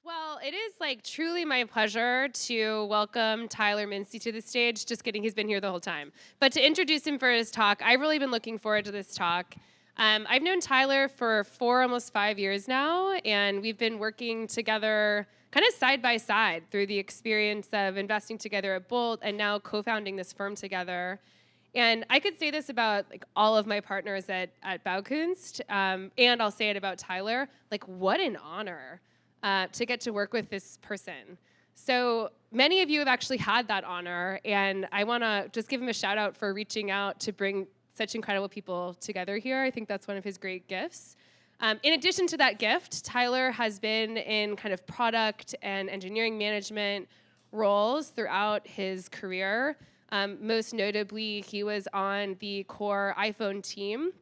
Well, it is like truly my pleasure to welcome Tyler Mincey to the stage. Just kidding, he's been here the whole time. But to introduce him for his talk, I've really been looking forward to this talk. I've known Tyler for almost 5 years now, and we've been working together kind of side by side through the experience of investing together at Bolt and now co-founding this firm together. And I could say this about like all of my partners at Baukunst, and I'll say it about Tyler. Like, what an honor to get to work with this person. So many of you have actually had that honor, and I want to just give him a shout out for reaching out to bring such incredible people together here. I think that's one of his great gifts. In addition to that gift, Tyler has been in kind of product and engineering management roles throughout his career. Most notably, he was on the core iPhone team.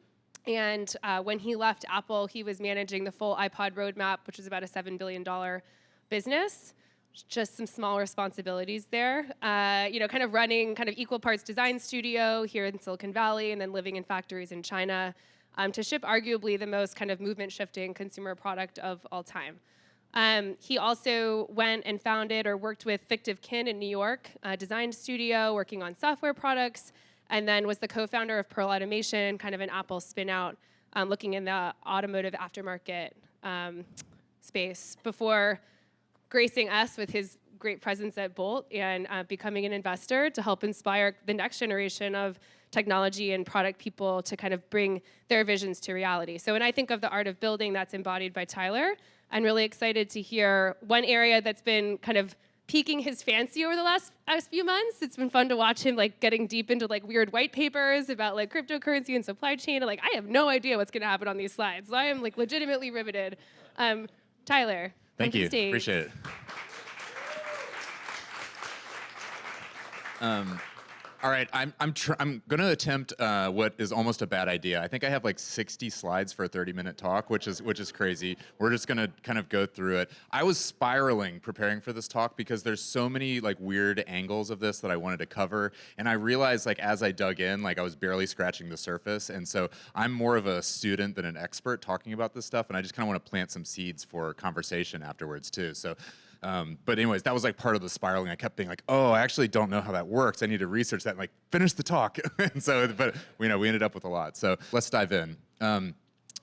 And when he left Apple, he was managing the full iPod roadmap, which was about a $7 billion business. Just some small responsibilities there. Kind of running kind of equal parts design studio here in Silicon Valley and then living in factories in China to ship arguably the most kind of movement-shifting consumer product of all time. He also went and founded or worked with Fictive Kin in New York, a design studio working on software products, and then was the co-founder of Pearl Automation, kind of an Apple spin-out, looking in the automotive aftermarket space before gracing us with his great presence at Bolt and becoming an investor to help inspire the next generation of technology and product people to kind of bring their visions to reality. So when I think of the art of building that's embodied by Tyler, I'm really excited to hear one area that's been kind of piquing his fancy over the last few months. It's been fun to watch him like getting deep into like weird white papers about like cryptocurrency and supply chain. And, like, I have no idea what's going to happen on these slides. So I am like legitimately riveted. Tyler, Thank you. Appreciate it. All right, I'm going to attempt what is almost a bad idea. I think I have like 60 slides for a 30-minute talk, which is crazy. We're just going to kind of go through it. I was spiraling preparing for this talk because there's so many like weird angles of this that I wanted to cover, and I realized like as I dug in, like I was barely scratching the surface, and so I'm more of a student than an expert talking about this stuff, and I just kind of want to plant some seeds for conversation afterwards too. So. But anyways, that was like part of the spiraling. I kept being like, oh, I actually don't know how that works. I need to research that and like finish the talk. And so, but we ended up with a lot. So let's dive in.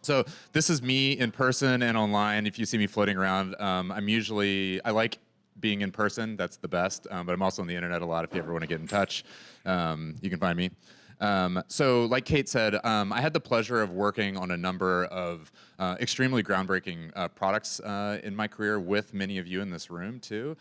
So this is me in person and online. If you see me floating around, I like being in person. That's the best. But I'm also on the internet a lot. If you ever want to get in touch, you can find me. So like Kate said, I had the pleasure of working on a number of extremely groundbreaking products in my career with many of you in this room too.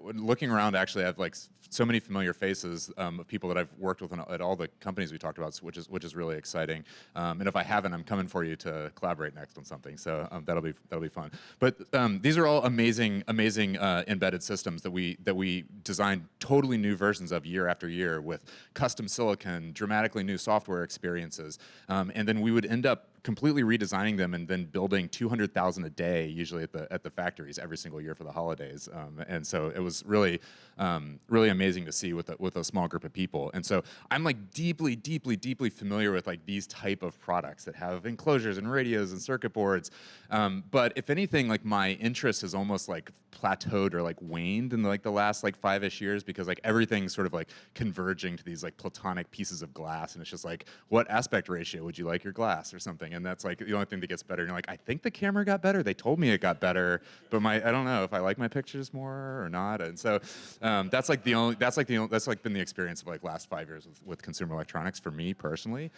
Looking around, actually, I have like so many familiar faces of people that I've worked with at all the companies we talked about, which is really exciting. And if I haven't, I'm coming for you to collaborate next on something. So that'll be fun. But these are all amazing embedded systems that we designed totally new versions of year after year with custom silicon, dramatically new software experiences, and then we would end up completely redesigning them and then building 200,000 a day, usually at the factories every single year for the holidays. And so it was really amazing to see with a small group of people. And so I'm like deeply familiar with like these type of products that have enclosures and radios and circuit boards. But if anything, like my interest has almost like plateaued or like waned in like the last like 5-ish years, because like everything's sort of like converging to these like platonic pieces of glass, and it's just like, what aspect ratio would you like your glass or something? And that's like the only thing that gets better. And you're like, I think the camera got better. They told me it got better, but I don't know if I like my pictures more or not. And so that's been the experience of like last 5 years with consumer electronics for me personally.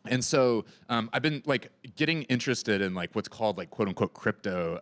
And so I've been like getting interested in like what's called like quote unquote crypto,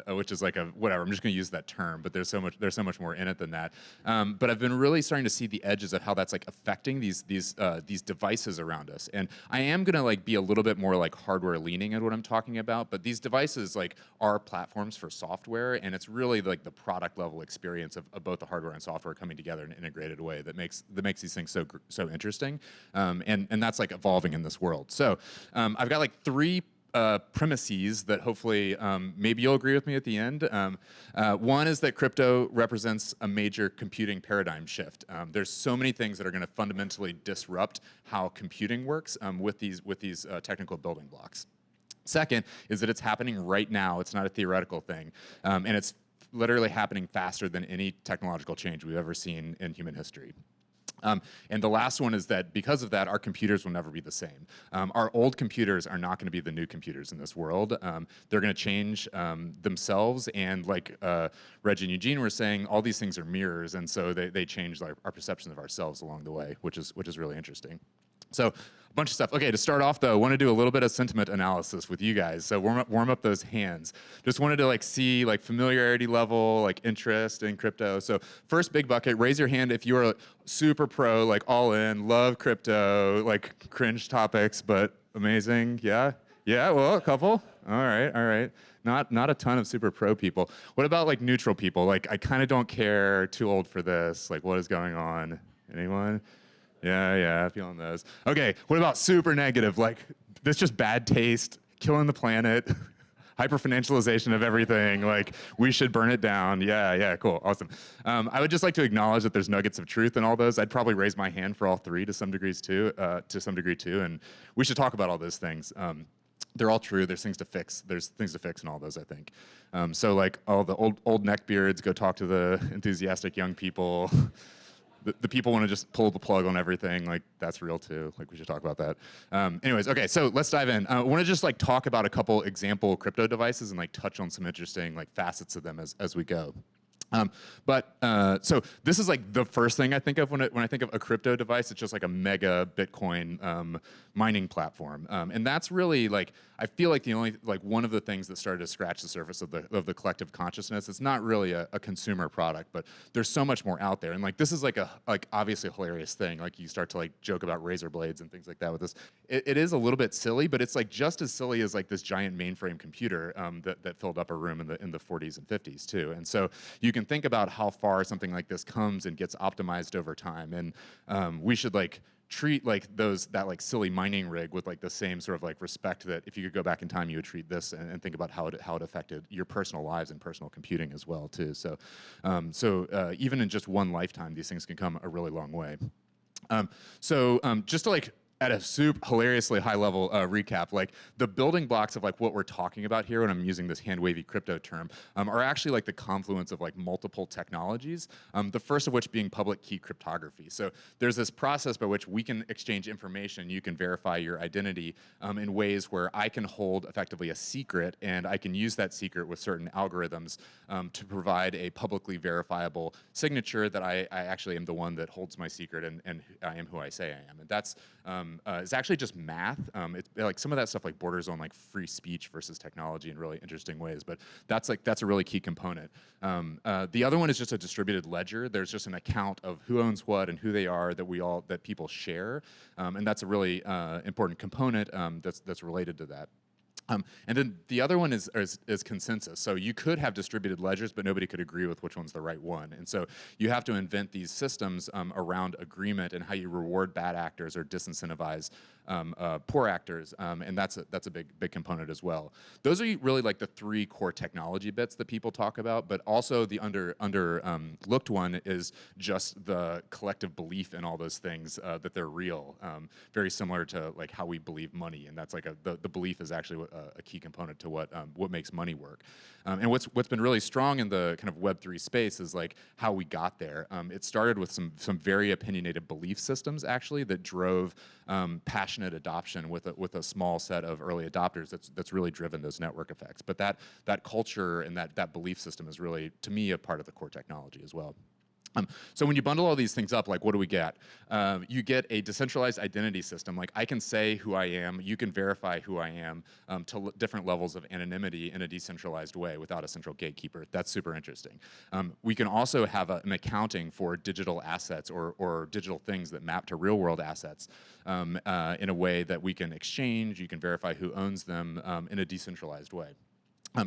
which is like a whatever. I'm just going to use that term, but there's so much more in it than that. But I've been really starting to see the edges of how that's like affecting these devices around us. And I am going to like be a little bit more like hardware leaning at what I'm talking about. But these devices like are platforms for software, and it's really like the product level experience of both the hardware and software coming together in an integrated way that makes these things so interesting. And that's like evolving in this world. So I've got like 3 premises that hopefully maybe you'll agree with me at the end. One is that crypto represents a major computing paradigm shift. There's so many things that are going to fundamentally disrupt how computing works with these technical building blocks. Second is that it's happening right now. It's not a theoretical thing. And it's literally happening faster than any technological change we've ever seen in human history. And the last one is that because of that, our computers will never be the same. Our old computers are not going to be the new computers in this world. They're going to change themselves, and like Reg and Eugene were saying, all these things are mirrors, and so they change our perception of ourselves along the way, which is really interesting. So a bunch of stuff. Okay, to start off though, I want to do a little bit of sentiment analysis with you guys. So warm up those hands. Just wanted to like see like familiarity level, like interest in crypto. So first big bucket, raise your hand if you are super pro, like all in, love crypto, like cringe topics, but amazing. Yeah? Yeah, well, a couple. All right. Not a ton of super pro people. What about like neutral people? Like I kind of don't care, too old for this. Like what is going on? Anyone? Yeah, feeling those. Okay, what about super negative? Like, this just bad taste, killing the planet, hyper-financialization of everything. Like, we should burn it down. Yeah, cool, awesome. I would just like to acknowledge that there's nuggets of truth in all those. I'd probably raise my hand for all three to some degree too, and we should talk about all those things. They're all true. There's things to fix. There's things to fix in all those, I think. So like all the old neckbeards, go talk to the enthusiastic young people. The people want to just pull the plug on everything, like that's real too. Like we should talk about that. Anyways, okay, so let's dive in. I want to just like talk about a couple example crypto devices and like touch on some interesting like facets of them as we go. So this is like the first thing I think of when I think of a crypto device. It's just like a mega Bitcoin mining platform, and that's really like I feel like the only like one of the things that started to scratch the surface of the collective consciousness. It's not really a consumer product, but there's so much more out there. And like this is like obviously a hilarious thing. Like you start to like joke about razor blades and things like that with this. It is a little bit silly, but it's like just as silly as like this giant mainframe computer that filled up a room in the 40s and 50s too. And so you can think about how far something like this comes and gets optimized over time. And we should like treat like that like silly mining rig with like the same sort of like respect that if you could go back in time you would treat this and think about how it affected your personal lives and personal computing as well too. So even in just one lifetime, these things can come a really long way. Just to like at a hilariously high level recap, like the building blocks of like what we're talking about here when I'm using this hand wavy crypto term are actually like the confluence of like multiple technologies, the first of which being public key cryptography. So there's this process by which we can exchange information, you can verify your identity in ways where I can hold effectively a secret and I can use that secret with certain algorithms to provide a publicly verifiable signature that I actually am the one that holds my secret and I am who I say I am. And that's it's actually just math. It's like some of that stuff like borders on like free speech versus technology in really interesting ways, but that's a really key component. The other one is just a distributed ledger. There's just an account of who owns what and who they are that people share, and that's a really important component that's related to that. And then the other one is consensus. So you could have distributed ledgers, but nobody could agree with which one's the right one. And so you have to invent these systems around agreement and how you reward bad actors or disincentivize poor actors. And that's a big component as well. Those are really like the three core technology bits that people talk about, but also the looked one is just the collective belief in all those things that they're real. Very similar to like how we believe money, and that's like the belief is actually a key component to what makes money work. And what's been really strong in the kind of Web3 space is like how we got there. It started with some very opinionated belief systems actually that drove passionate adoption with a small set of early adopters. That's really driven those network effects. But that culture and that belief system is really, to me, a part of the core technology as well. So when you bundle all these things up, like what do we get? You get a decentralized identity system. Like I can say who I am, you can verify who I am to different levels of anonymity in a decentralized way without a central gatekeeper. That's super interesting. We can also have an accounting for digital assets or digital things that map to real world assets in a way that we can exchange, you can verify who owns them in a decentralized way.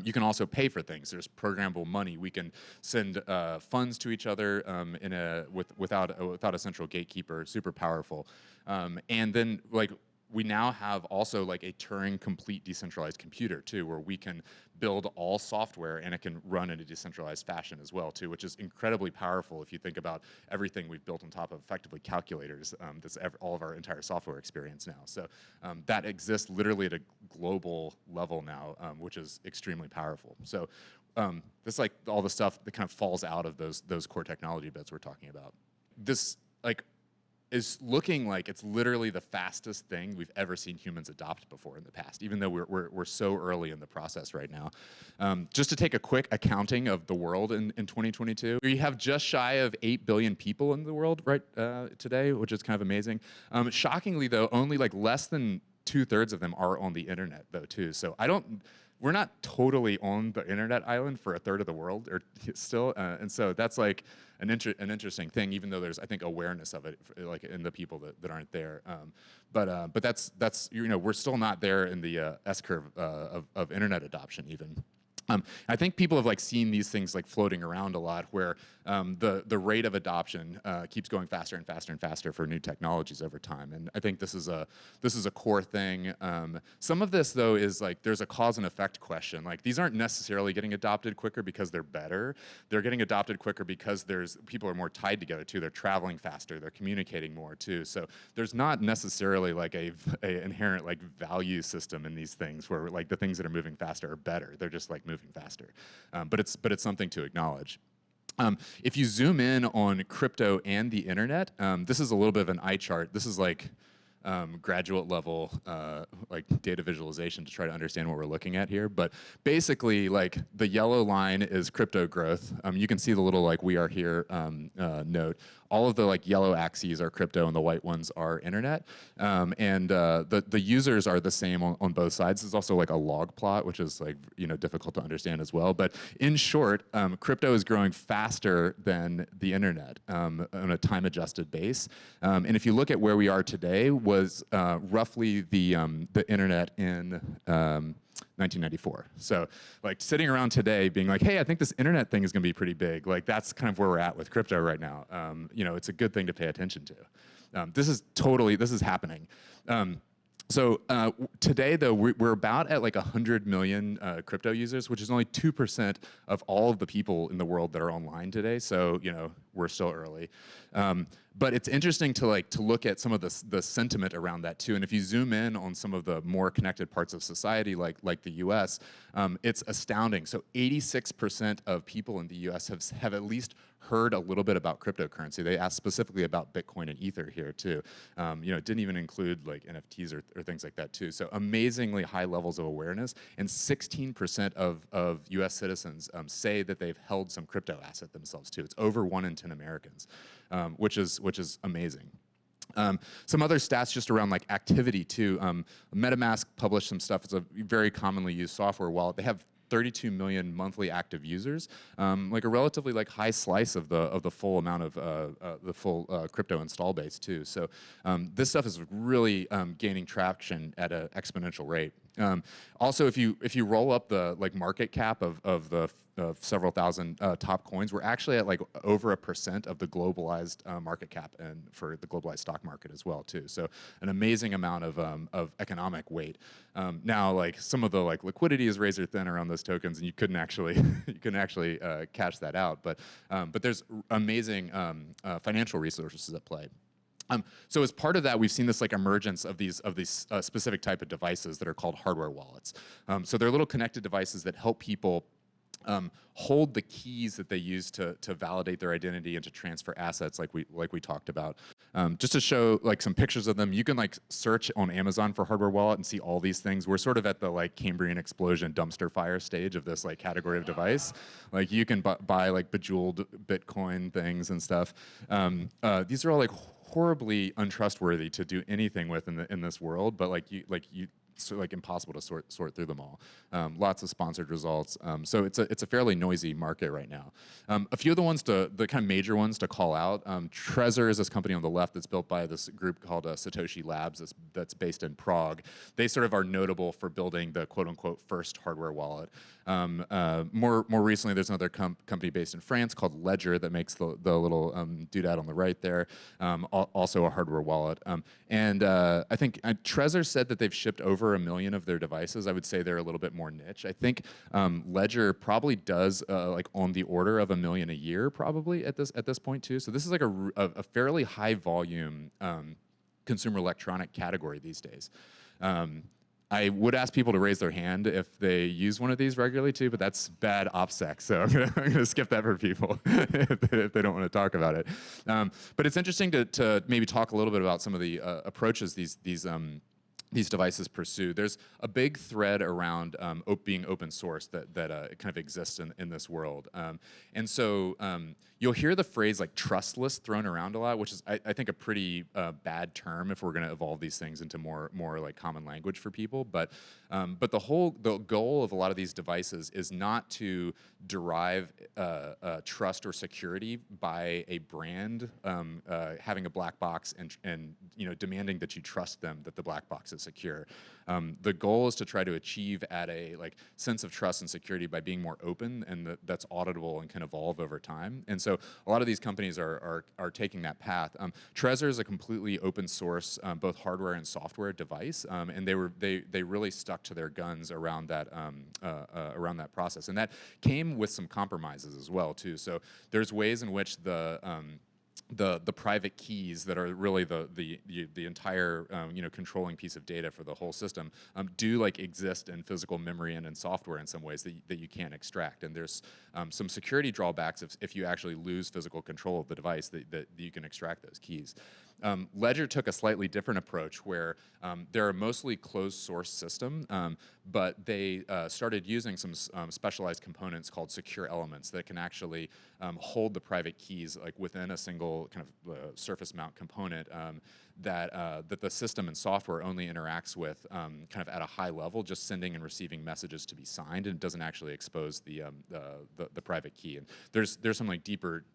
You can also pay for things. There's programmable money. We can send funds to each other without a central gatekeeper. Super powerful. And then like we now have also like a Turing complete decentralized computer too, where we can build all software and it can run in a decentralized fashion as well too, which is incredibly powerful if you think about everything we've built on top of effectively calculators. That's all of our entire software experience now. So that exists literally at a global level now, which is extremely powerful. So this like all the stuff that kind of falls out of those core technology bits we're talking about. This like is looking like it's literally the fastest thing we've ever seen humans adopt before in the past, even though we're so early in the process right now. Just to take a quick accounting of the world in 2022, we have just shy of 8 billion people in the world right today, which is kind of amazing. Shockingly though, only like less than 2/3 of them are on the internet though too. So we're not totally on the internet island for 1/3 of the world or still, and so that's like an interesting thing, even though there's I think awareness of it like in the people that aren't there. But that's we're still not there in the S curve of internet adoption even. I think people have like seen these things like floating around a lot, where the rate of adoption keeps going faster and faster and faster for new technologies over time. And I think this is a core thing. Some of this though is like there's a cause and effect question. Like these aren't necessarily getting adopted quicker because they're better. They're getting adopted quicker because people are more tied together too. They're traveling faster. They're communicating more too. So there's not necessarily like a inherent like value system in these things where like the things that are moving faster are better. They're just like moving faster, but it's something to acknowledge. If you zoom in on crypto and the internet, this is a little bit of an eye chart. This is like graduate level like data visualization to try to understand what we're looking at here. But basically, like the yellow line is crypto growth. You can see the little like we are here note. All of the like yellow axes are crypto and the white ones are internet. The users are the same on both sides. There's also like a log plot, which is like difficult to understand as well. But in short, crypto is growing faster than the internet on a time-adjusted base. And if you look at where we are today, was roughly the internet in 1994. So like sitting around today being like, hey, I think this internet thing is going to be pretty big. Like that's kind of where we're at with crypto right now. It's a good thing to pay attention to. This is happening. Today, though, we're about at like 100 million crypto users, which is only 2% of all of the people in the world that are online today. So, we're still early. But it's interesting to look at some of the sentiment around that too. And if you zoom in on some of the more connected parts of society, like the U.S., it's astounding. So 86% of people in the U.S. have at least heard a little bit about cryptocurrency. They asked specifically about Bitcoin and Ether here too. It didn't even include like NFTs or things like that too. So amazingly high levels of awareness, and 16% of U.S. citizens say that they've held some crypto asset themselves too. It's over 1 in 10 Americans, which is amazing. Some other stats just around like activity too. MetaMask published some stuff. It's a very commonly used software wallet. They have 32 million monthly active users, like a relatively like high slice of the full amount of the full crypto install base too. So this stuff is really gaining traction at an exponential rate. Also, if you roll up the like market cap of the several thousand top coins, we're actually at like over 1% of the globalized market cap and for the globalized stock market as well too. So an amazing amount of economic weight. Now, like some of the like liquidity is razor thin around those tokens, and you couldn't actually cash that out. But there's amazing financial resources at play. So as part of that, we've seen this like emergence of these specific type of devices that are called hardware wallets. So they're little connected devices that help people hold the keys that they use to validate their identity and to transfer assets, like we talked about. Just to show like some pictures of them, you can like search on Amazon for hardware wallet and see all these things. We're sort of at the like Cambrian explosion dumpster fire stage of this like category of device. Like you can buy like bejeweled Bitcoin things and stuff. These are all like horribly untrustworthy to do anything with in this world, but like you so like impossible to sort through them all. Lots of sponsored results. So it's a fairly noisy market right now. A few of the kind of major ones to call out. Trezor is this company on the left that's built by this group called Satoshi Labs that's based in Prague. They sort of are notable for building the quote unquote first hardware wallet. More recently, there's another company based in France called Ledger that makes the little doodad on the right there, also a hardware wallet. And I think Trezor said that they've shipped over 1 million of their devices. I would say they're a little bit more niche. I think Ledger probably does like on the order of 1 million a year, probably at this point too. So this is like a fairly high volume consumer electronic category these days. I would ask people to raise their hand if they use one of these regularly too, but that's bad OPSEC, so I'm gonna skip that for people if they don't want to talk about it. But it's interesting to maybe talk a little bit about some of the approaches these devices pursue. There's a big thread around being open source that kind of exists in this world. And so you'll hear the phrase like trustless thrown around a lot, which is I think a pretty bad term if we're going to evolve these things into more like common language for people. But the goal of a lot of these devices is not to derive trust or security by a brand having a black box and demanding that you trust them that the black box is secure. The goal is to try to achieve at a sense of trust and security by being more open, and that's auditable and can evolve over time. And so a lot of these companies are taking that path. Trezor is a completely open source both hardware and software device, and they really stuck to their guns around that process, and that came with some compromises as well too. So there's ways in which the private keys that are really the entire controlling piece of data for the whole system do exist in physical memory and in software in some ways that you can't extract. And there's some security drawbacks if you actually lose physical control of the device that you can extract those keys. Ledger took a slightly different approach where they're a mostly closed source system, but they started using some specialized components called secure elements that can actually hold the private keys within a single kind of surface mount component that the system and software only interacts with kind of at a high level, just sending and receiving messages to be signed, and it doesn't actually expose the private key. And there's some deeper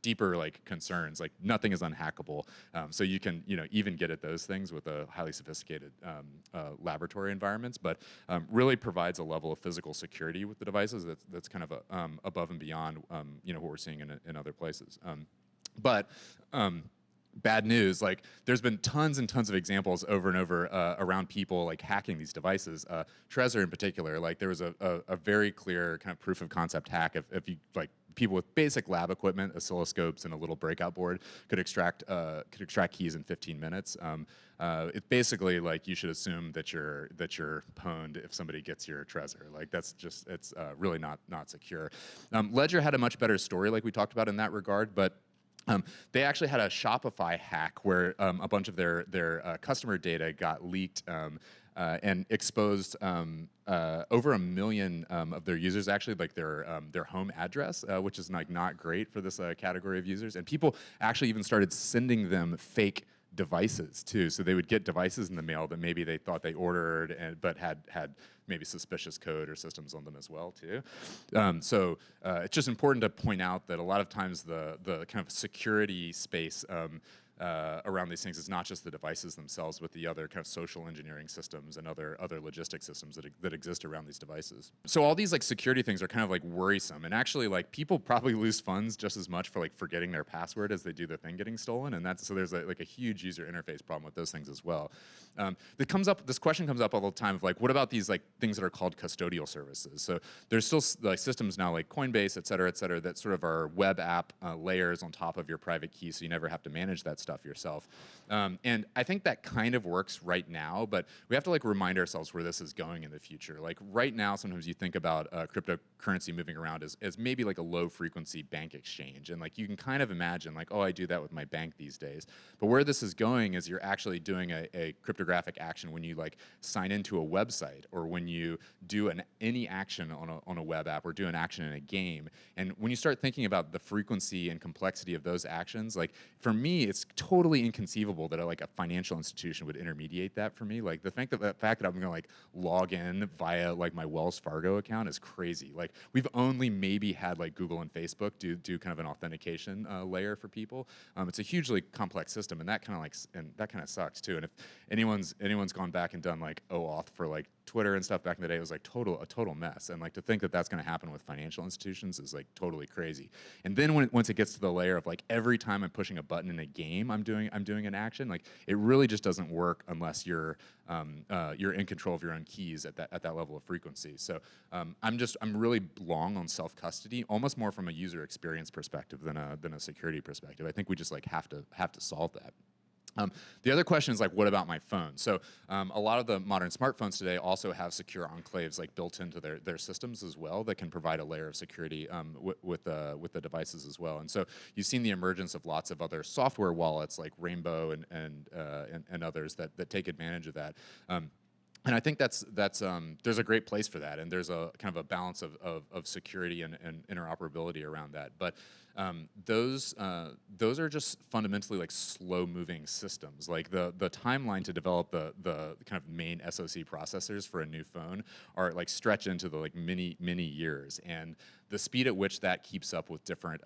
concerns, nothing is unhackable, so you can even get at those things with a highly sophisticated laboratory environments, but really provides a level of physical security with the devices that's kind of above and beyond what we're seeing in other places. But bad news, there's been tons and tons of examples over and over around people hacking these devices. Trezor in particular, there was a very clear kind of proof of concept hack. If you people with basic lab equipment, oscilloscopes, and a little breakout board could extract keys in 15 minutes. It's basically you should assume that you're pwned if somebody gets your Trezor. It's really not secure. Ledger had a much better story, like we talked about in that regard, but they actually had a Shopify hack where a bunch of their customer data got leaked and exposed over 1 million of their users, actually their home address, which is not great for this category of users. And people actually even started sending them fake devices too. So they would get devices in the mail that maybe they thought they ordered, but had maybe suspicious code or systems on them as well too. So it's just important to point out that a lot of times the kind of security space around these things is not just the devices themselves, but the other kind of social engineering systems and other logistic systems that exist around these devices. So all these security things are kind of worrisome, and actually people probably lose funds just as much for forgetting their password as they do the thing getting stolen, and so there's a huge user interface problem with those things as well. This question comes up all the time of what about these things that are called custodial services? So there's still systems now like Coinbase, et cetera, that sort of are web app layers on top of your private key, so you never have to manage that stuff yourself. And I think that kind of works right now, but we have to remind ourselves where this is going in the future. Right now, sometimes you think about cryptocurrency moving around as maybe a low frequency bank exchange, and you can kind of imagine oh, I do that with my bank these days. But where this is going is you're actually doing a cryptographic action when you sign into a website, or when you do any action on a web app, or do an action in a game. And when you start thinking about the frequency and complexity of those actions, for me, it's totally inconceivable that like a financial institution would intermediate that for me. Like the fact that I'm gonna like log in via like my Wells Fargo account is crazy. Like we've only maybe had like Google and Facebook do kind of an authentication layer for people. It's a hugely complex system, and that kind of sucks too. And if anyone's gone back and done like OAuth for like Twitter and stuff back in the day, it was like a total mess. And like to think that that's going to happen with financial institutions is like totally crazy. And then once it gets to the layer of like every time I'm pushing a button in a game, I'm doing an action. Like it really just doesn't work unless you're in control of your own keys at that level of frequency. So I'm really long on self custody, almost more from a user experience perspective than a security perspective. I think we just like have to solve that. The other question is like, what about my phone? So a lot of the modern smartphones today also have secure enclaves like built into their systems as well that can provide a layer of security with the devices as well. And so you've seen the emergence of lots of other software wallets like Rainbow and others that take advantage of that. And I think there's a great place for that, and there's a kind of a balance of security and interoperability around that. But those are just fundamentally like slow-moving systems. Like the timeline to develop the kind of main SoC processors for a new phone are like stretch into the like many years, and the speed at which that keeps up with different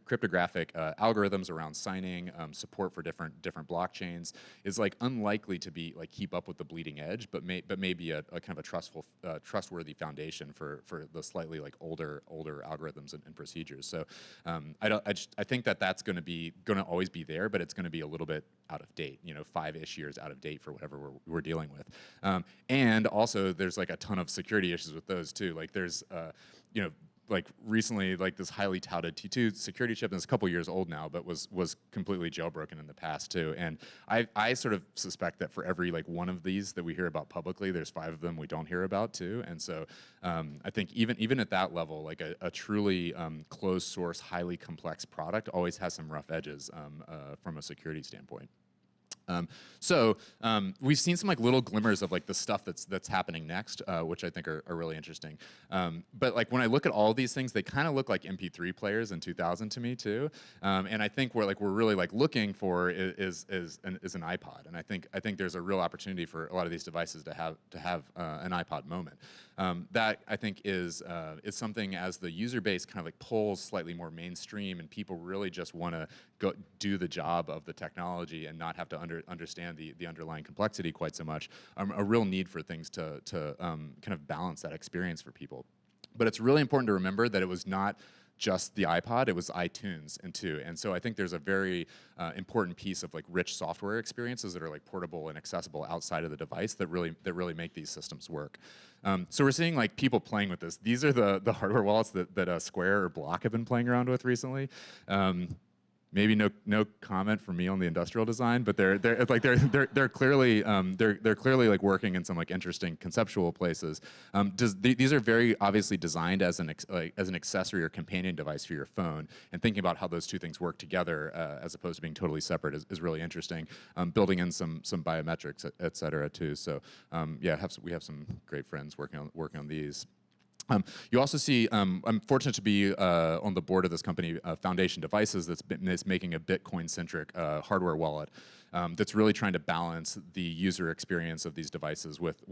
cryptographic algorithms around signing, support for different blockchains is like unlikely to be like keep up with the bleeding edge, but may be a kind of a trustworthy foundation for the slightly like older algorithms and procedures. So I think that's going to always be there, but it's going to be a little bit out of date, 5-ish years out of date for whatever we're dealing with. And also there's like a ton of security issues with those too. Like there's like recently, like this highly touted T2 security chip, and it's a couple years old now, but was completely jailbroken in the past too. And I sort of suspect that for every like one of these that we hear about publicly, there's 5 of them we don't hear about too. And so I think even at that level, like a truly closed source, highly complex product always has some rough edges from a security standpoint. So we've seen some like little glimmers of like the stuff that's happening next, which I think are really interesting. But like when I look at all of these things, they kind of look like MP3 players in 2000 to me too. And I think we're really like looking for is an iPod. And I think there's a real opportunity for a lot of these devices to have an iPod moment. That I think is something as the user base kind of like pulls slightly more mainstream and people really just want to go do the job of the technology and not have to understand the underlying complexity quite so much. A real need for things to kind of balance that experience for people. But it's really important to remember that it was not just the iPod, it was iTunes and so I think there's a very important piece of like rich software experiences that are like portable and accessible outside of the device that really make these systems work. So we're seeing like people playing with this. These are the hardware wallets that Square or Block have been playing around with recently. Maybe no comment from me on the industrial design, but they're clearly like working in some like interesting conceptual places. These are very obviously designed as an accessory or companion device for your phone, and thinking about how those two things work together as opposed to being totally separate is really interesting. Building in some biometrics, et cetera, too. So we have some great friends working on these. You also see, I'm fortunate to be on the board of this company, Foundation Devices, that's making a Bitcoin-centric hardware wallet that's really trying to balance the user experience of these devices with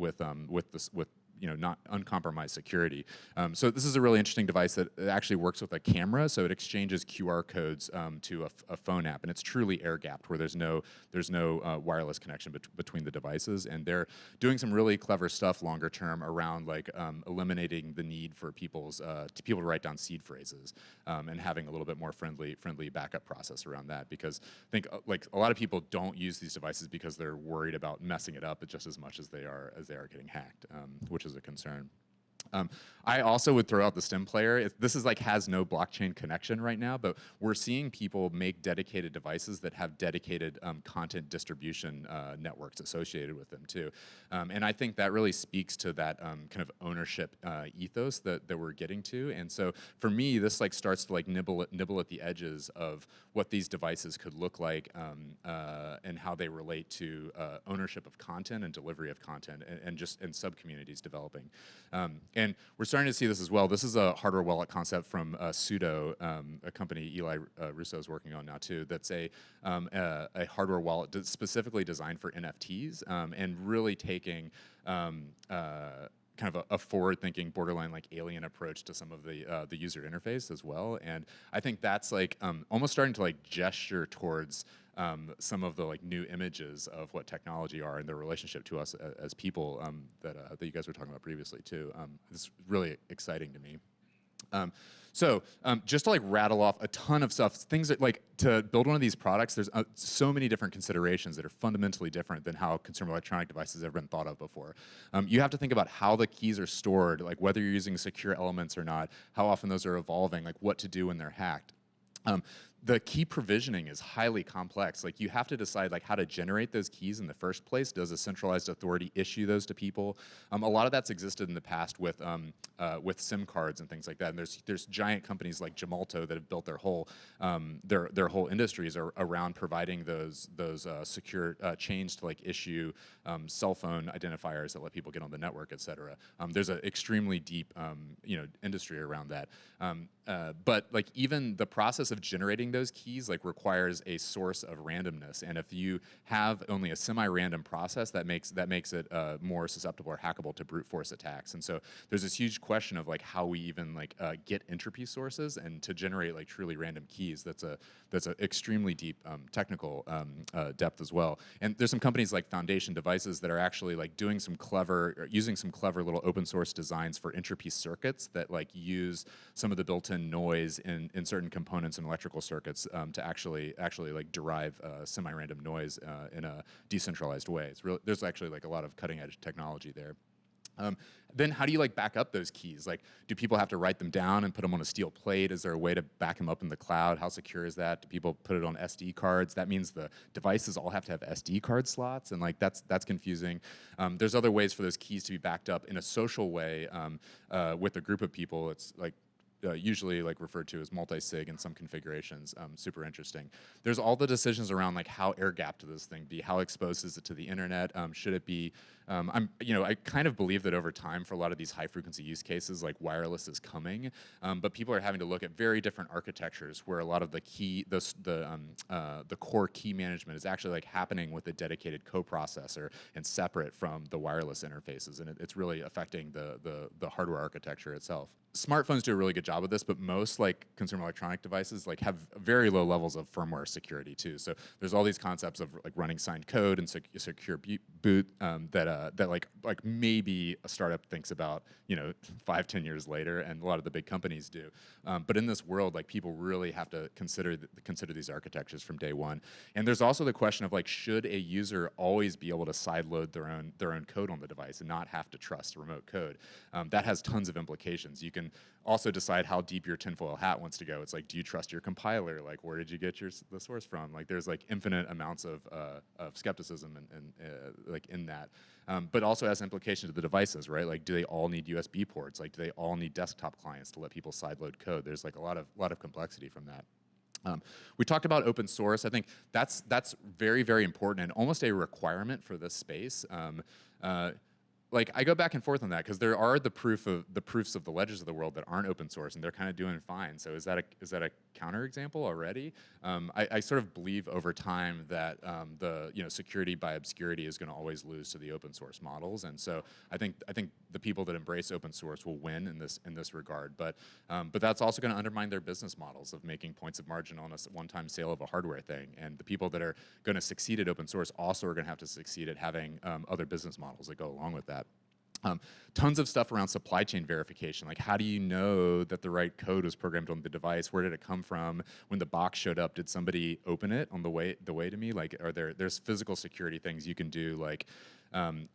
not uncompromised security. So this is a really interesting device that actually works with a camera, so it exchanges QR codes to a phone app, and it's truly air-gapped, where there's no wireless connection between the devices, and they're doing some really clever stuff longer term around like eliminating the need for people to write down seed phrases and having a little bit more friendly backup process around that, because I think like a lot of people don't use these devices because they're worried about messing it up just as much as they are getting hacked, which is a concern. I also would throw out the stem player. This is like has no blockchain connection right now, but we're seeing people make dedicated devices that have dedicated content distribution networks associated with them too. And I think that really speaks to that kind of ownership ethos that we're getting to. And so for me, this like starts to like nibble at the edges of what these devices could look like and how they relate to ownership of content and delivery of content and sub communities developing. And And we're starting to see this as well. This is a hardware wallet concept from Sudo, a company Eli Russo is working on now too. That's a hardware wallet specifically designed for NFTs, and really taking kind of a forward-thinking, borderline like alien approach to some of the user interface as well. And I think that's like almost starting to like gesture towards some of the like new images of what technology are and their relationship to us as people that you guys were talking about previously too. It's really exciting to me. Just to like rattle off a ton of stuff, things that like to build one of these products, there's so many different considerations that are fundamentally different than how consumer electronic devices have been thought of before. You have to think about how the keys are stored, like whether you're using secure elements or not, how often those are evolving, like what to do when they're hacked. The key provisioning is highly complex. Like you have to decide like how to generate those keys in the first place. Does a centralized authority issue those to people? A lot of that's existed in the past with SIM cards and things like that. And there's giant companies like Gemalto that have built their whole industries around providing those secure chains to like issue cell phone identifiers that let people get on the network, et cetera. There's an extremely deep industry around that. But like even the process of generating those keys like requires a source of randomness, and if you have only a semi-random process, that makes it more susceptible or hackable to brute force attacks. And so there's this huge question of like how we even like get entropy sources and to generate like truly random keys. That's a extremely deep technical depth as well. And there's some companies like Foundation Devices that are actually like using some clever little open source designs for entropy circuits that like use some of the built-in noise in certain components in electrical circuits to actually like derive semi-random noise in a decentralized way. There's actually like a lot of cutting-edge technology there. Then how do you like back up those keys? Like, do people have to write them down and put them on a steel plate? Is there a way to back them up in the cloud? How secure is that? Do people put it on SD cards? That means the devices all have to have SD card slots, and like that's confusing. There's other ways for those keys to be backed up in a social way with a group of people. It's like usually like referred to as multi-sig in some configurations. Super interesting. There's all the decisions around like how air-gapped this thing be, how exposed is it to the internet? Should it be? I kind of believe that over time for a lot of these high-frequency use cases, like wireless is coming, but people are having to look at very different architectures where a lot of the core key management is actually like happening with a dedicated coprocessor and separate from the wireless interfaces, and it's really affecting the hardware architecture itself. Smartphones do a really good job of this, but most like consumer electronic devices like have very low levels of firmware security too. So there's all these concepts of like running signed code and secure boot that like maybe a startup thinks about 5-10 years later, and a lot of the big companies do. But in this world, like people really have to consider these architectures from day one. And there's also the question of like, should a user always be able to sideload their own code on the device and not have to trust remote code? That has tons of implications. You can also decide how deep your tinfoil hat wants to go. It's like, do you trust your compiler? Like, where did you get the source from? Like, there's like infinite amounts of skepticism and like in that. But also has implications to the devices, right? Like, do they all need USB ports? Like, do they all need desktop clients to let people sideload code? There's like a lot of complexity from that. We talked about open source. I think that's very, very important and almost a requirement for this space. Like I go back and forth on that because there are the proofs of the ledgers of the world that aren't open source, and they're kind of doing fine. So is that a counterexample already? I sort of believe over time that the security by obscurity is going to always lose to the open source models, and so I think the people that embrace open source will win in this regard. But that's also going to undermine their business models of making points of margin on a one-time sale of a hardware thing. And the people that are going to succeed at open source also are going to have to succeed at having other business models that go along with that. Tons of stuff around supply chain verification, like how do you know that the right code was programmed on the device? Where did it come from? When the box showed up, did somebody open it on the way to me? Like, there's physical security things you can do, like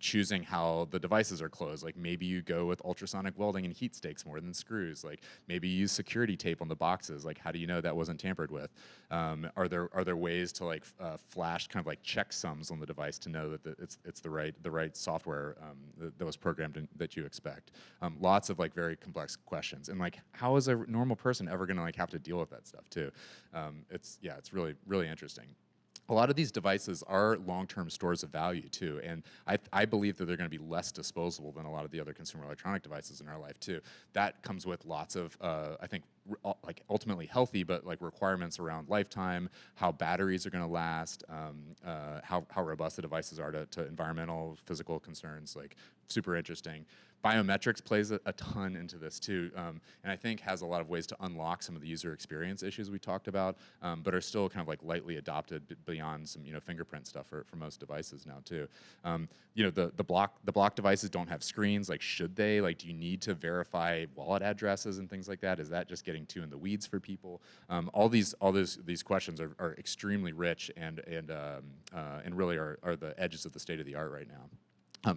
choosing how the devices are closed. Like maybe you go with ultrasonic welding and heat stakes more than screws. Like maybe you use security tape on the boxes. Like how do you know that wasn't tampered with? Are there ways to like flash kind of like checksums on the device to know that it's the right software that was programmed that you expect? Lots of like very complex questions. And like how is a normal person ever going to like have to deal with that stuff too? It's really, really interesting. a lot of these devices are long-term stores of value too, and I believe that they're going to be less disposable than a lot of the other consumer electronic devices in our life too. That comes with lots of, I think, like ultimately healthy, but like requirements around lifetime, how batteries are going to last, how robust the devices are to environmental, physical concerns. Like super interesting. Biometrics plays a ton into this too, and I think has a lot of ways to unlock some of the user experience issues we talked about, but are still kind of like lightly adopted beyond some fingerprint stuff for most devices now too. The block devices don't have screens. Like, should they? Like, do you need to verify wallet addresses and things like that? Is that just getting too in the weeds for people? All these questions are extremely rich and really are the edges of the state of the art right now.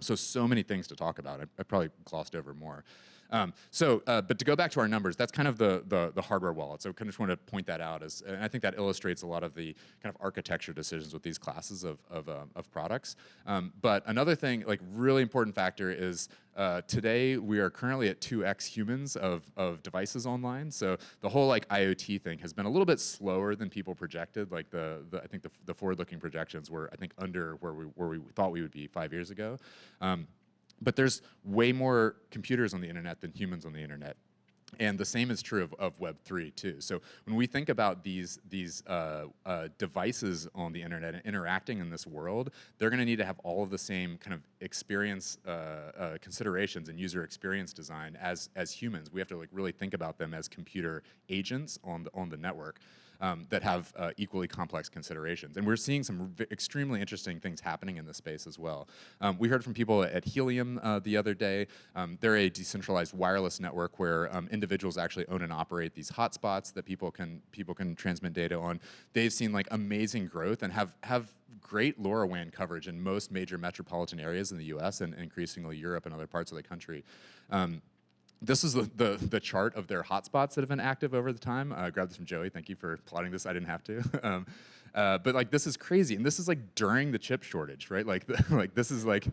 So many things to talk about. I probably glossed over more. But to go back to our numbers, that's kind of the hardware wallet. So I kind of just want to point that out, and I think that illustrates a lot of the kind of architecture decisions with these classes of products. But another thing, like really important factor is today we are currently at 2x humans of devices online. So the whole like IoT thing has been a little bit slower than people projected. Like I think the forward-looking projections were, I think, under where we thought we would be 5 years ago. But there's way more computers on the internet than humans on the internet. And the same is true of Web3 too. So when we think about these devices on the internet and interacting in this world, they're going to need to have all of the same kind of experience considerations and user experience design as humans. We have to like really think about them as computer agents on the network. That have equally complex considerations. And we're seeing some extremely interesting things happening in this space as well. We heard from people at Helium the other day. They're a decentralized wireless network where individuals actually own and operate these hotspots that people can transmit data on. They've seen like amazing growth and have great LoRaWAN coverage in most major metropolitan areas in the US and increasingly Europe and other parts of the country. This is the chart of their hotspots that have been active over the time. I grabbed this from Joey. Thank you for plotting this. I didn't have to. But like this is crazy, and this is like during the chip shortage, right? Like this is like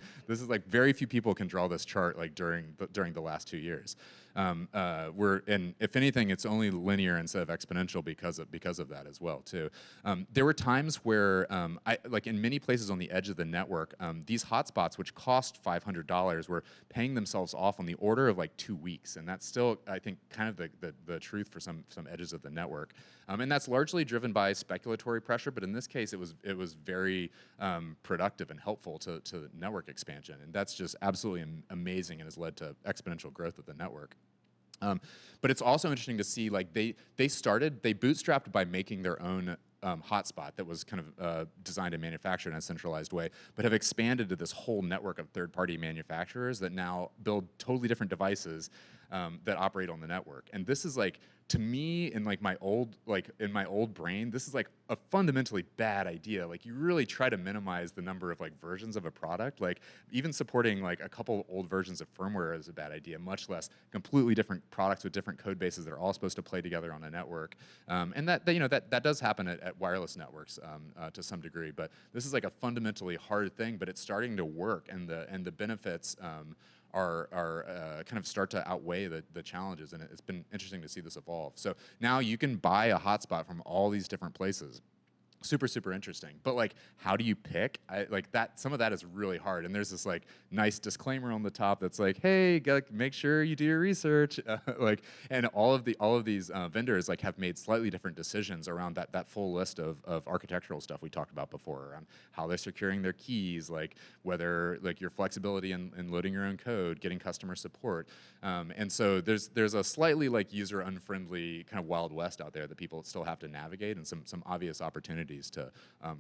very few people can draw this chart like during the last 2 years. And if anything, it's only linear instead of exponential because of that as well too. There were times where like in many places on the edge of the network, these hotspots, which cost $500, were paying themselves off on the order of like 2 weeks, and that's still, I think, kind of the truth for some edges of the network. And that's largely driven by speculatory pressure, but in this case, it was very productive and helpful to network expansion, and that's just absolutely amazing and has led to exponential growth of the network. But it's also interesting to see, like they bootstrapped by making their own hotspot that was kind of designed and manufactured in a centralized way, but have expanded to this whole network of third-party manufacturers that now build totally different devices that operate on the network. And this is like, to me, in my old brain, this is like a fundamentally bad idea. Like, you really try to minimize the number of like versions of a product. Like, even supporting like a couple old versions of firmware is a bad idea, much less completely different products with different code bases that are all supposed to play together on a network. And that does happen at wireless networks to some degree. But this is like a fundamentally hard thing, but it's starting to work, and the benefits are kind of start to outweigh the challenges, and it's been interesting to see this evolve. So now you can buy a hotspot from all these different places. Super interesting. But like, how do you pick? Some of that is really hard. And there's this like nice disclaimer on the top that's like, hey, make sure you do your research. And all of these vendors like have made slightly different decisions around that full list of architectural stuff we talked about before, around how they're securing their keys, like whether like your flexibility in loading your own code, getting customer support. And so there's a slightly like user unfriendly kind of Wild West out there that people still have to navigate, and some obvious opportunities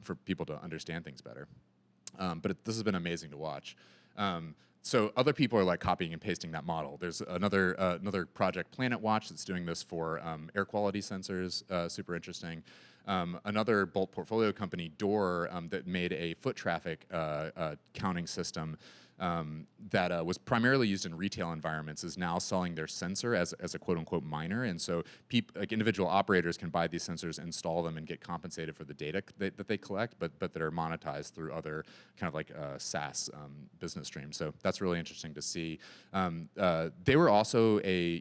for people to understand things better. But this has been amazing to watch. So other people are like copying and pasting that model. There's another project, Planet Watch, that's doing this for air quality sensors. Super interesting. Another Bolt portfolio company, Door, that made a foot traffic counting system that was primarily used in retail environments is now selling their sensor as a quote unquote miner. And so like individual operators can buy these sensors, install them, and get compensated for the data that they collect, but that are monetized through other kind of like SaaS business streams. So that's really interesting to see. They were also a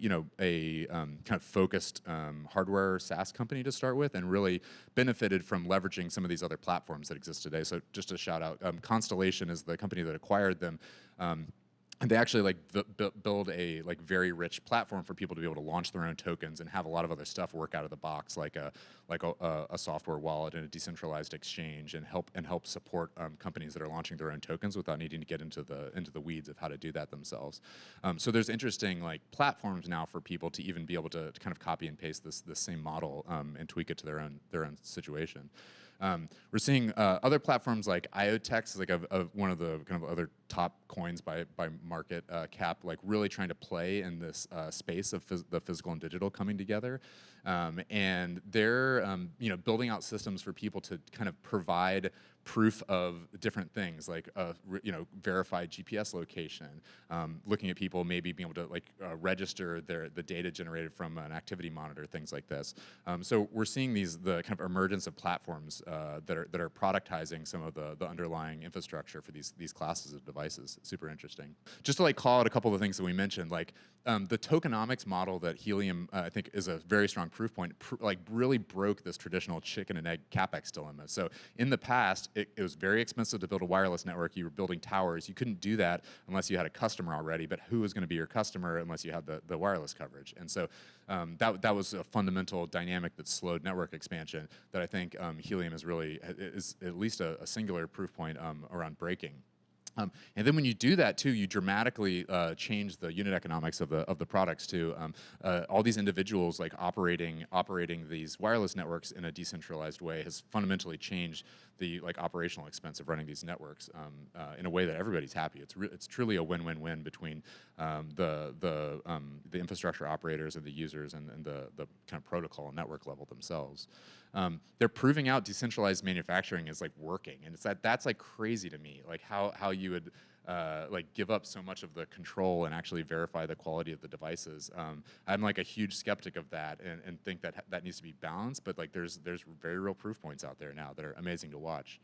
kind of focused hardware SaaS company to start with, and really benefited from leveraging some of these other platforms that exist today. So just a shout out, Constellation is the company that acquired them. And they actually like build a like very rich platform for people to be able to launch their own tokens and have a lot of other stuff work out of the box, like a software wallet and a decentralized exchange, and help support companies that are launching their own tokens without needing to get into the weeds of how to do that themselves. So there's interesting like platforms now for people to even be able to kind of copy and paste this same model and tweak it to their own situation. We're seeing other platforms like IoTex, like one of the kind of other top coins by market cap, like really trying to play in this space of the physical and digital coming together. And they're building out systems for people to kind of provide proof of different things, like verified GPS location, looking at people maybe being able to like register the data generated from an activity monitor, things like this. So we're seeing the kind of emergence of platforms that are productizing some of the underlying infrastructure for these classes of devices. Super interesting. Just to like call out a couple of the things that we mentioned, like the tokenomics model that Helium I think is a very strong proof point, like really broke this traditional chicken and egg CapEx dilemma. So in the past, it was very expensive to build a wireless network. You were building towers. You couldn't do that unless you had a customer already, but who was going to be your customer unless you had the wireless coverage? And so that was a fundamental dynamic that slowed network expansion that I think Helium is at least a singular proof point around breaking. And then when you do that too, you dramatically change the unit economics of the products too. All these individuals like operating these wireless networks in a decentralized way has fundamentally changed the like operational expense of running these networks in a way that everybody's happy. It's truly a win-win-win between the infrastructure operators and the users and the kind of protocol and network level themselves. They're proving out decentralized manufacturing is like working, and that's like crazy to me. Like how you would like give up so much of the control and actually verify the quality of the devices. I'm like a huge skeptic of that, and think that needs to be balanced. But like there's very real proof points out there now that are amazing to watch.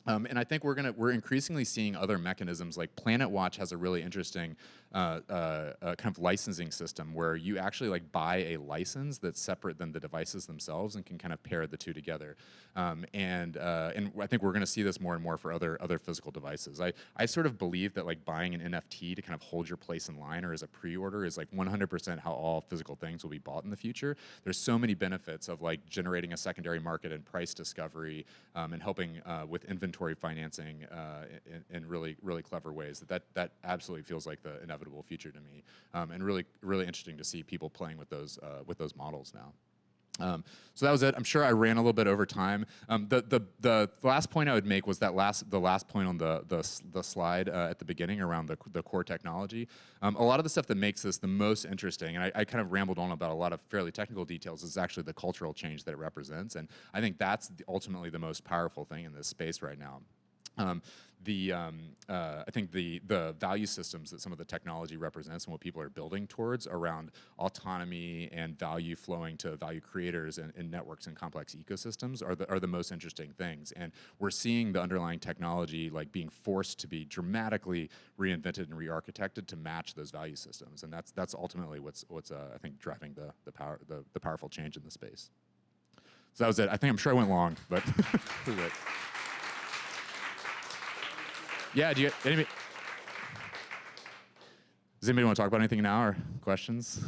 And I think we're increasingly seeing other mechanisms, like Planet Watch has a really interesting kind of licensing system where you actually like buy a license that's separate than the devices themselves and can kind of pair the two together. And I think we're going to see this more and more for other physical devices. I sort of believe that like buying an NFT to kind of hold your place in line or as a pre-order is like 100% how all physical things will be bought in the future. There's so many benefits of like generating a secondary market and price discovery and helping with inventory financing in really clever ways. That absolutely feels like the inevitable future to me, and really interesting to see people playing with those models now. So that was it. I'm sure I ran a little bit over time. The last point I would make was the last point on the slide at the beginning around the core technology. A lot of the stuff that makes this the most interesting, and I kind of rambled on about a lot of fairly technical details, is actually the cultural change that it represents, and I think that's ultimately the most powerful thing in this space right now. I think the value systems that some of the technology represents and what people are building towards around autonomy and value flowing to value creators and networks and complex ecosystems are the most interesting things. And we're seeing the underlying technology like being forced to be dramatically reinvented and re-architected to match those value systems. And that's ultimately what's I think driving the powerful change in the space. So that was it. I'm sure I went long, but this is it. Yeah, does anybody want to talk about anything now or questions?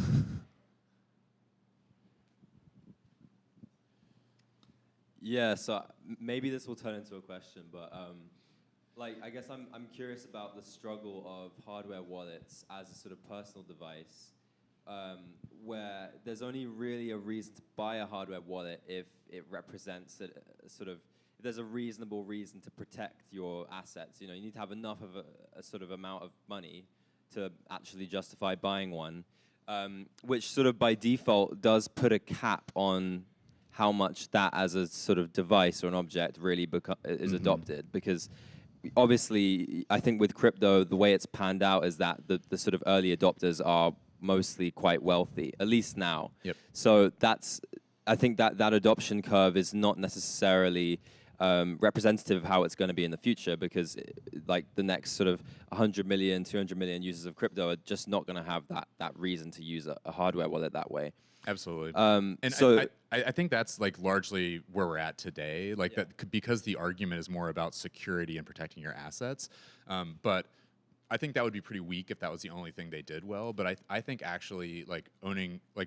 Yeah, so maybe this will turn into a question, but like I guess I'm curious about the struggle of hardware wallets as a sort of personal device, where there's only really a reason to buy a hardware wallet if it represents a sort of, there's a reasonable reason to protect your assets. You know, you need to have enough of a sort of amount of money to actually justify buying one, which sort of by default does put a cap on how much that as a sort of device or an object really is adopted. Because obviously, I think with crypto, the way it's panned out is that the sort of early adopters are mostly quite wealthy, at least now. Yep. So I think that adoption curve is not necessarily representative of how it's going to be in the future, because like the next sort of 100 million, 200 million users of crypto are just not going to have that reason to use a hardware wallet that way. Absolutely. And so I think that's like largely where we're at today, like because the argument is more about security and protecting your assets. But I think that would be pretty weak if that was the only thing they did well. But I think actually like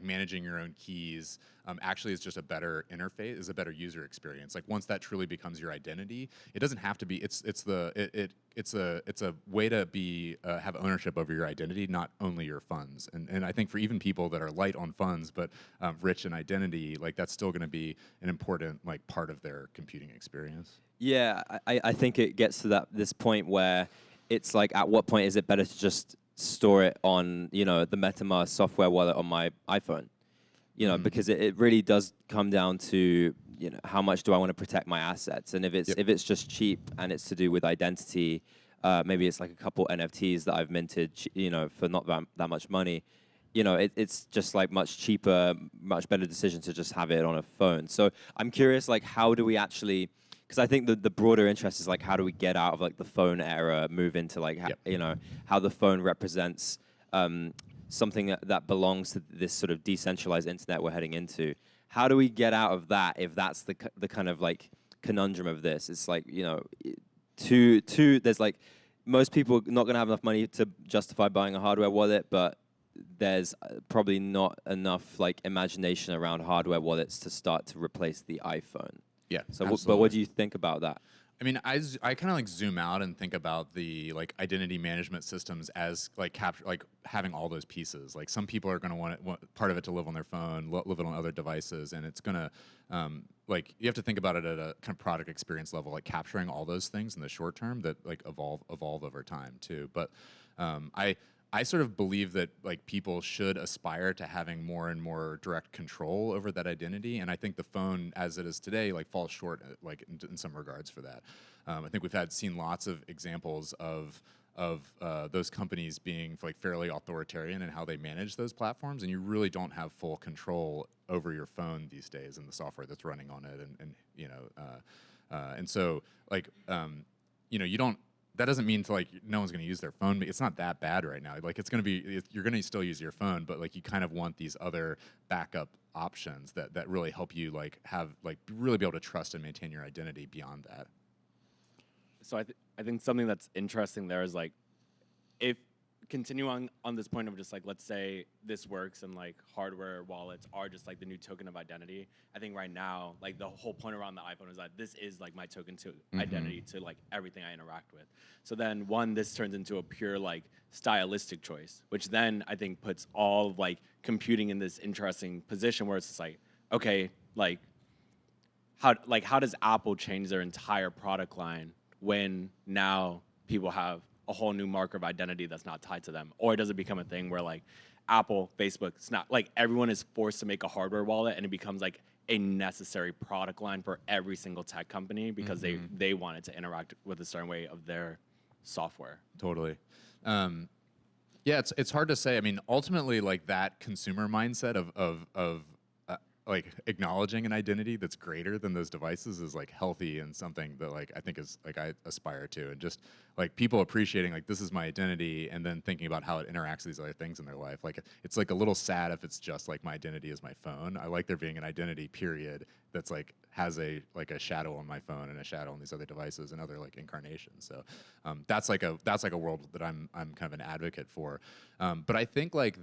managing your own keys actually is just a better interface, is a better user experience. Like once that truly becomes your identity, it doesn't have to be. It's a way to be have ownership over your identity, not only your funds. And I think for even people that are light on funds but rich in identity, like that's still going to be an important like part of their computing experience. yeah, I think it gets to this point where it's like, at what point is it better to just store it on, the MetaMask software wallet on my iPhone? Because it really does come down to, how much do I want to protect my assets? And if it's just cheap and it's to do with identity, maybe it's like a couple NFTs that I've minted, for not that much money. It's just like much cheaper, much better decision to just have it on a phone. So I'm curious, like, how do we actually? Because I think the broader interest is like, how do we get out of like the phone era, move into like how the phone represents something that belongs to this sort of decentralized internet we're heading into. How do we get out of that if that's the kind of like conundrum of this? It's like, there's like, most people are not going to have enough money to justify buying a hardware wallet, but there's probably not enough like imagination around hardware wallets to start to replace the iPhone. Yeah. So, but what do you think about that? I mean, I kind of like zoom out and think about the like identity management systems as like having all those pieces. Like some people are going to want part of it to live on their phone, live it on other devices, and it's going to like you have to think about it at a kind of product experience level, like capturing all those things in the short term that like evolve over time too. But I sort of believe that like people should aspire to having more and more direct control over that identity, and I think the phone, as it is today, like falls short like in some regards for that. I think we've seen lots of examples of those companies being like fairly authoritarian in how they manage those platforms, and you really don't have full control over your phone these days and the software that's running on it, and so like you don't. That doesn't mean like no one's going to use their phone. It's not that bad right now. Like you're going to still use your phone, but like you kind of want these other backup options that really help you like have like really be able to trust and maintain your identity beyond that. So I think something that's interesting there is like, if continue on this point of just like, let's say this works and like hardware wallets are just like the new token of identity. I think right now, like the whole point around the iPhone is that this is like my token to identity to like everything I interact with. So then this turns into a pure like stylistic choice, which then I think puts all of, like computing in this interesting position where it's just like, okay, like how does Apple change their entire product line when now people have a whole new marker of identity that's not tied to them? Or does it become a thing where like Apple, Facebook, it's not like everyone is forced to make a hardware wallet and it becomes like a necessary product line for every single tech company because they wanted to interact with a certain way of their software? Totally. Yeah, it's hard to say. I mean, ultimately, like that consumer mindset of like acknowledging an identity that's greater than those devices is like healthy and something that like I think is like I aspire to, and just like people appreciating like this is my identity and then thinking about how it interacts with these other things in their life. Like it's like a little sad if it's just like my identity is my phone. I like there being an identity period that's like has a shadow on my phone and a shadow on these other devices and other like incarnations. So that's like a world that I'm kind of an advocate for. But I think like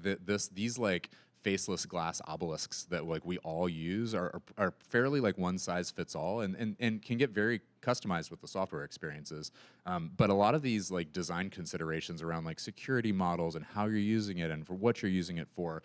these like faceless glass obelisks that like we all use are fairly like one size fits all and can get very customized with the software experiences. But a lot of these like design considerations around like security models and how you're using it and for what you're using it for,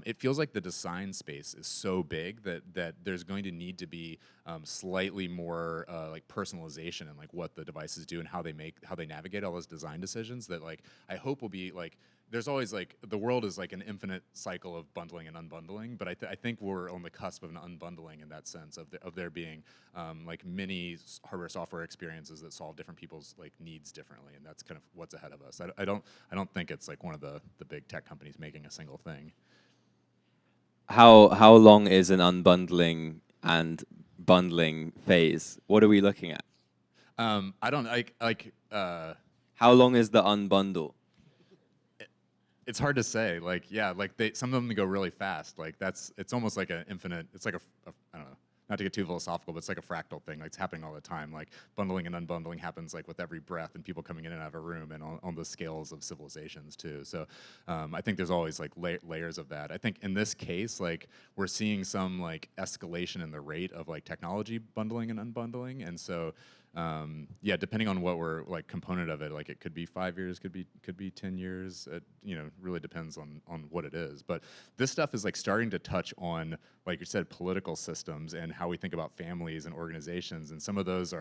it feels like the design space is so big that there's going to need to be slightly more like personalization in like what the devices do and how they navigate all those design decisions that like I hope will be like. There's always like the world is like an infinite cycle of bundling and unbundling, but I think we're on the cusp of an unbundling in that sense of there being like mini hardware software experiences that solve different people's like needs differently, and that's kind of what's ahead of us. I don't think it's like one of the big tech companies making a single thing. How long is an unbundling and bundling phase? What are we looking at? I don't How long is the unbundle? it's hard to say. Like, yeah, like some of them go really fast. Like it's almost like an infinite. It's like I don't know. Not to get too philosophical, but it's like a fractal thing. Like it's happening all the time. Like bundling and unbundling happens like with every breath, and people coming in and out of a room, and on the scales of civilizations too. So I think there's always like layers of that. I think in this case, like we're seeing some like escalation in the rate of like technology bundling and unbundling, and so. Yeah, depending on what we're like component of it, like it could be 5 years, could be 10 years. It, really depends on what it is. But this stuff is like starting to touch on, like you said, political systems and how we think about families and organizations. And some of those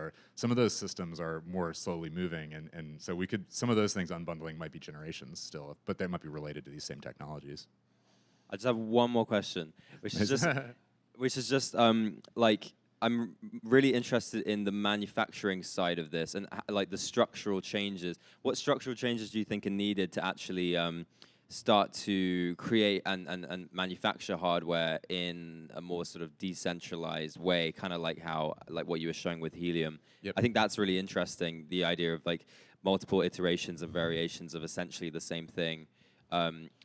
systems are more slowly moving. And so some of those things unbundling might be generations still, but they might be related to these same technologies. I just have one more question, which is just like I'm really interested in the manufacturing side of this and like the structural changes. What structural changes do you think are needed to actually start to create and manufacture hardware in a more sort of decentralized way, kind of like what you were showing with helium? Yep. I think that's really interesting, the idea of like multiple iterations and variations of essentially the same thing.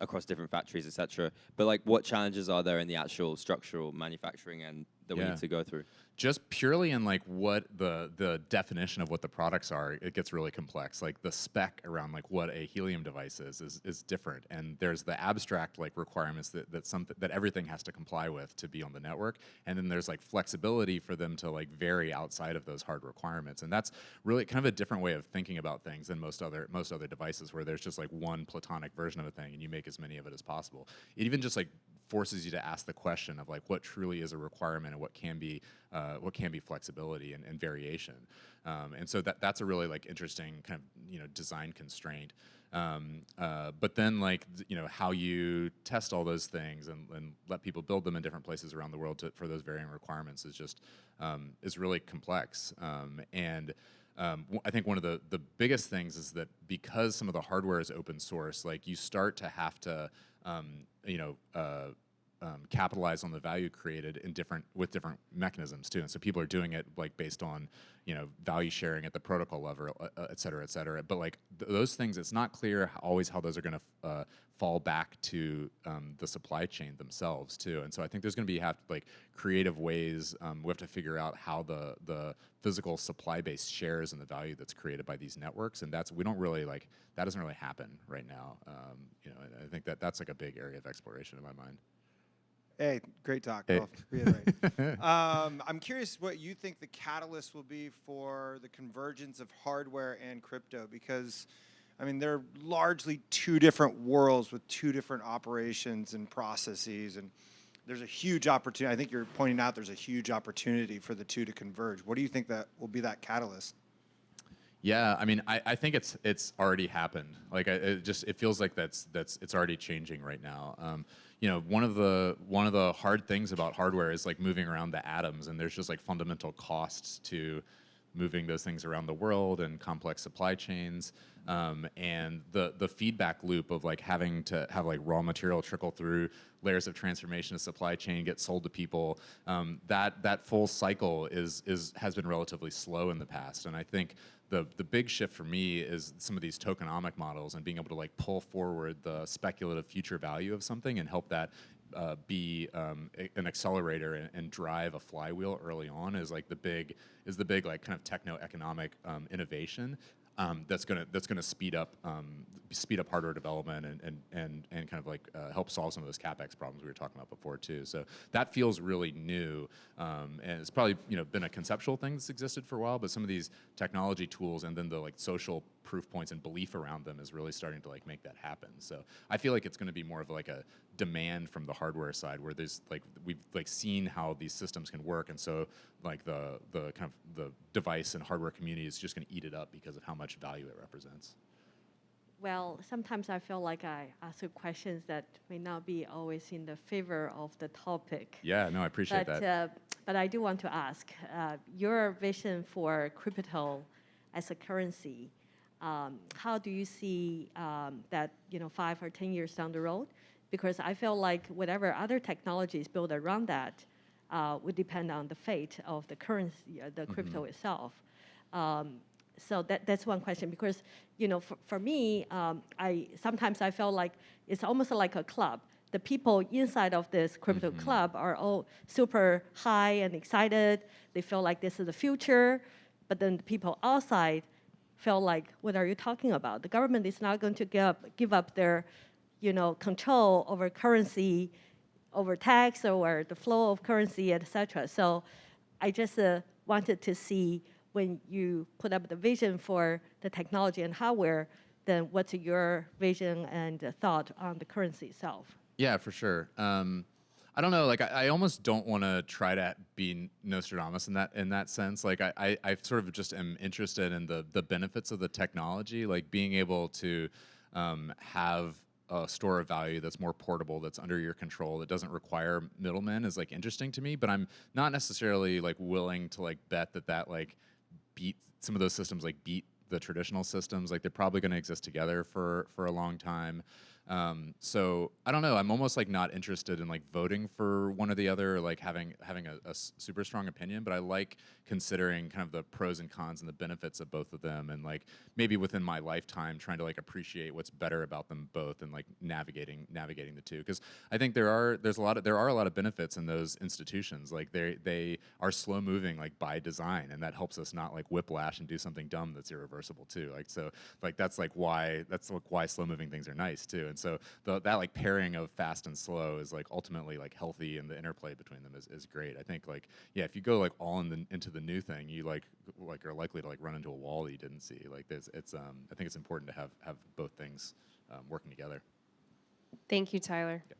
Across different factories, etc. But like, what challenges are there in the actual structural manufacturing and that we need to go through? Just purely in like what the definition of what the products are, it gets really complex. Like the spec around like what a helium device is different, and there's the abstract like requirements that everything has to comply with to be on the network, and then there's like flexibility for them to like vary outside of those hard requirements, and that's really kind of a different way of thinking about things than most other devices where there's just like one platonic version of a thing and you make as many of it as possible. It even just like forces you to ask the question of like what truly is a requirement and what can be flexibility and variation, and so that's a really like interesting kind of design constraint. But then like how you test all those things and let people build them in different places around the world for those varying requirements is just is really complex. I think one of the biggest things is that because some of the hardware is open source, like you start to have to capitalize on the value created with different mechanisms too, and so people are doing it like based on value sharing at the protocol level, et cetera, et cetera. But like those things, it's not clear always how those are going to fall back to the supply chain themselves too. And so I think there's going to be creative ways. We have to figure out how the physical supply base shares in the value that's created by these networks, and that doesn't really happen right now. I think that's like a big area of exploration in my mind. Hey, great talk. Hey. I'll reiterate. I'm curious what you think the catalyst will be for the convergence of hardware and crypto, because, I mean, they're largely two different worlds with two different operations and processes, and there's a huge opportunity. I think you're pointing out there's a huge opportunity for the two to converge. What do you think that will be that catalyst? Yeah, I mean, I think it's already happened. Like, it feels like it's already changing right now. One of the hard things about hardware is like moving around the atoms, and there's just like fundamental costs to moving those things around the world and complex supply chains, and the feedback loop of like having to have like raw material trickle through layers of transformation of supply chain, get sold to people. That full cycle has been relatively slow in the past, and I think the big shift for me is some of these tokenomic models and being able to like pull forward the speculative future value of something and help that be an accelerator and drive a flywheel early on is the big like kind of techno-economic innovation that's gonna speed up hardware development and kind of like help solve some of those capex problems we were talking about before too. So that feels really new, and it's probably been a conceptual thing that's existed for a while, but some of these technology tools and then the like social proof points and belief around them is really starting to like make that happen. So I feel like it's going to be more of like a demand from the hardware side, where there's like we've like seen how these systems can work, and so like the kind of the device and hardware community is just going to eat it up because of how much value it represents. Well, sometimes I feel like I ask you questions that may not be always in the favor of the topic. Yeah, no, I appreciate But that. but I do want to ask your vision for crypto as a currency. How do you see that 5 or 10 years down the road? Because I feel like whatever other technologies built around that would depend on the fate of the currency, the crypto itself. So that's one question. Because for me, sometimes I feel like it's almost like a club. The people inside of this crypto club are all super high and excited. They feel like this is the future. But then the people outside feel like, what are you talking about? The government is not going to give up their control over currency, over tax, or the flow of currency, etc. So I just wanted to see, when you put up the vision for the technology and hardware, then what's your vision and thought on the currency itself? Yeah, for sure. I don't know. Like, I almost don't want to try to be Nostradamus in that sense. Like, I sort of just am interested in the benefits of the technology, like being able to have a store of value that's more portable, that's under your control, that doesn't require middlemen, is like interesting to me. But I'm not necessarily like willing to like bet that like beat some of those systems, like beat the traditional systems. Like, they're probably going to exist together for a long time. So I don't know. I'm almost like not interested in like voting for one or the other, or like having a super strong opinion. But I like considering kind of the pros and cons and the benefits of both of them, and like maybe within my lifetime trying to like appreciate what's better about them both, and like navigating the two. Because I think there are a lot of benefits in those institutions. Like, they are slow moving, like by design, and that helps us not like whiplash and do something dumb that's irreversible too. Like, so like that's why slow moving things are nice too. And so that like pairing of fast and slow is like ultimately like healthy, and the interplay between them is great. I think like, yeah, if you go like all into the new thing, you like are likely to like run into a wall that you didn't see. Like, I think it's important to have both things working together. Thank you, Tyler. Yep.